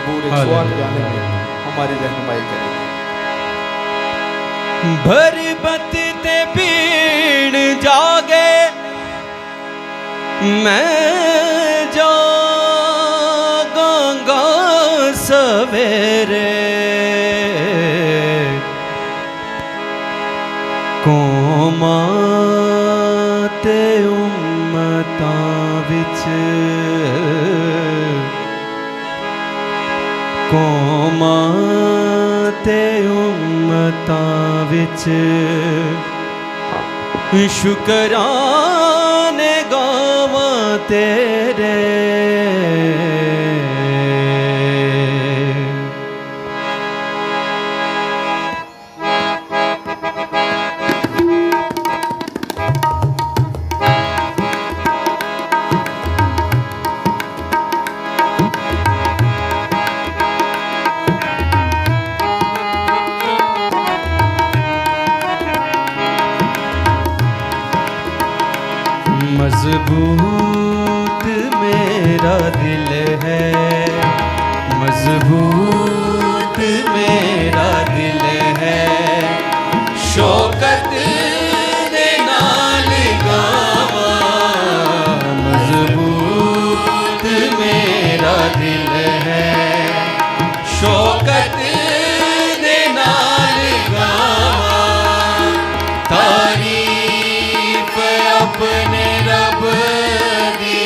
मजबूर एक सवाल गाने में हमारी रहनुमाई करेगी। भरबत ते पीड़ जागे मैं जागांगा सवेरे कौमां ते उम्मतां विच कौमां ते उम्मतां विच शुकराने गावां तेरे मजबूत मेरा दिल है, मजबूत मेरा दिल है, शौकत दे नाल गावां। मजबूत मेरा दिल है, शौकत दे नाल गावां। तारीफ अपने रब दी,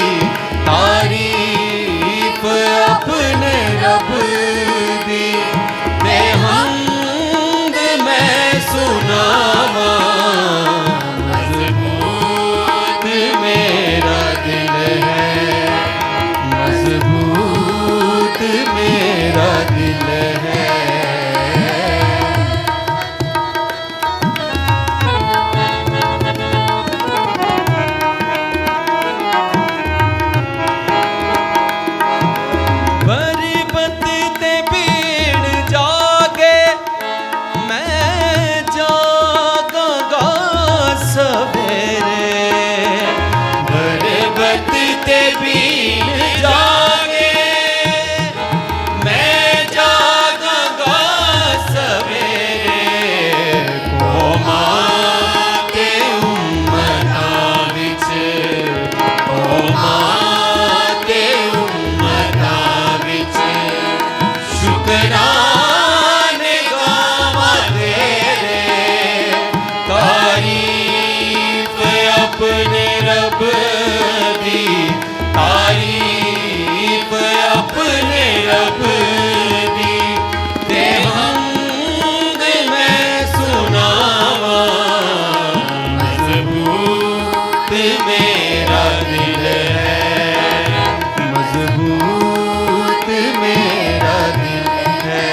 तारीफ अपने रब दी, ते हमद मैं सुनावां। मजबूत मेरा दिल है, मजबूत मेरा दिल है। अपने रब दी, तारीफ अपने रब दी, ते हमद मैं सुनावां। मजबूत मेरा दिल है, मजबूत मेरा दिल है।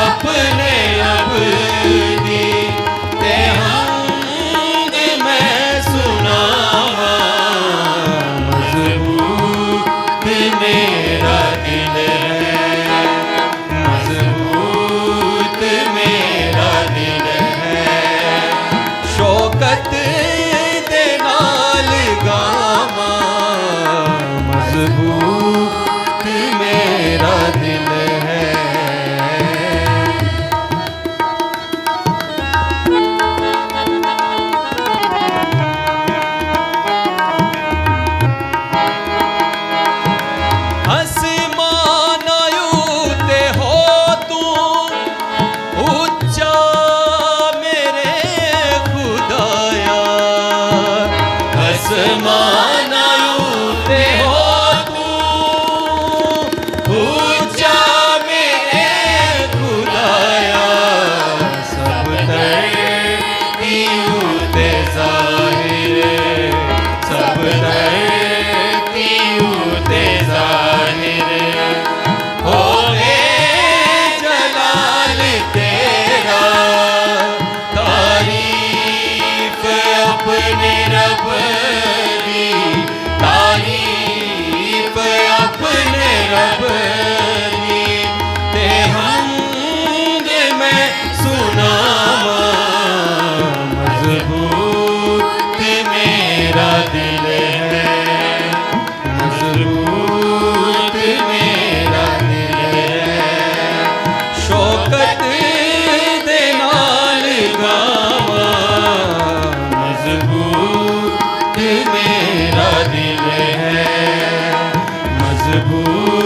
अपने रब दी, ते हमद मैं सुनावां। आसमान उते हो तू ऊंचा मेरे खुदाया सब धरती उते जाहिर सब धरती उते जाहिर होवे जलाल तेरा तारीफ अपने रब दी तारीफ अपने रब दी ते हमद मैं सुनावा मजबूत मेरा दिल है मजबूत मेरा दिल है शौकत दे नाल गावा मजबूत मेरा दिल है मजबूत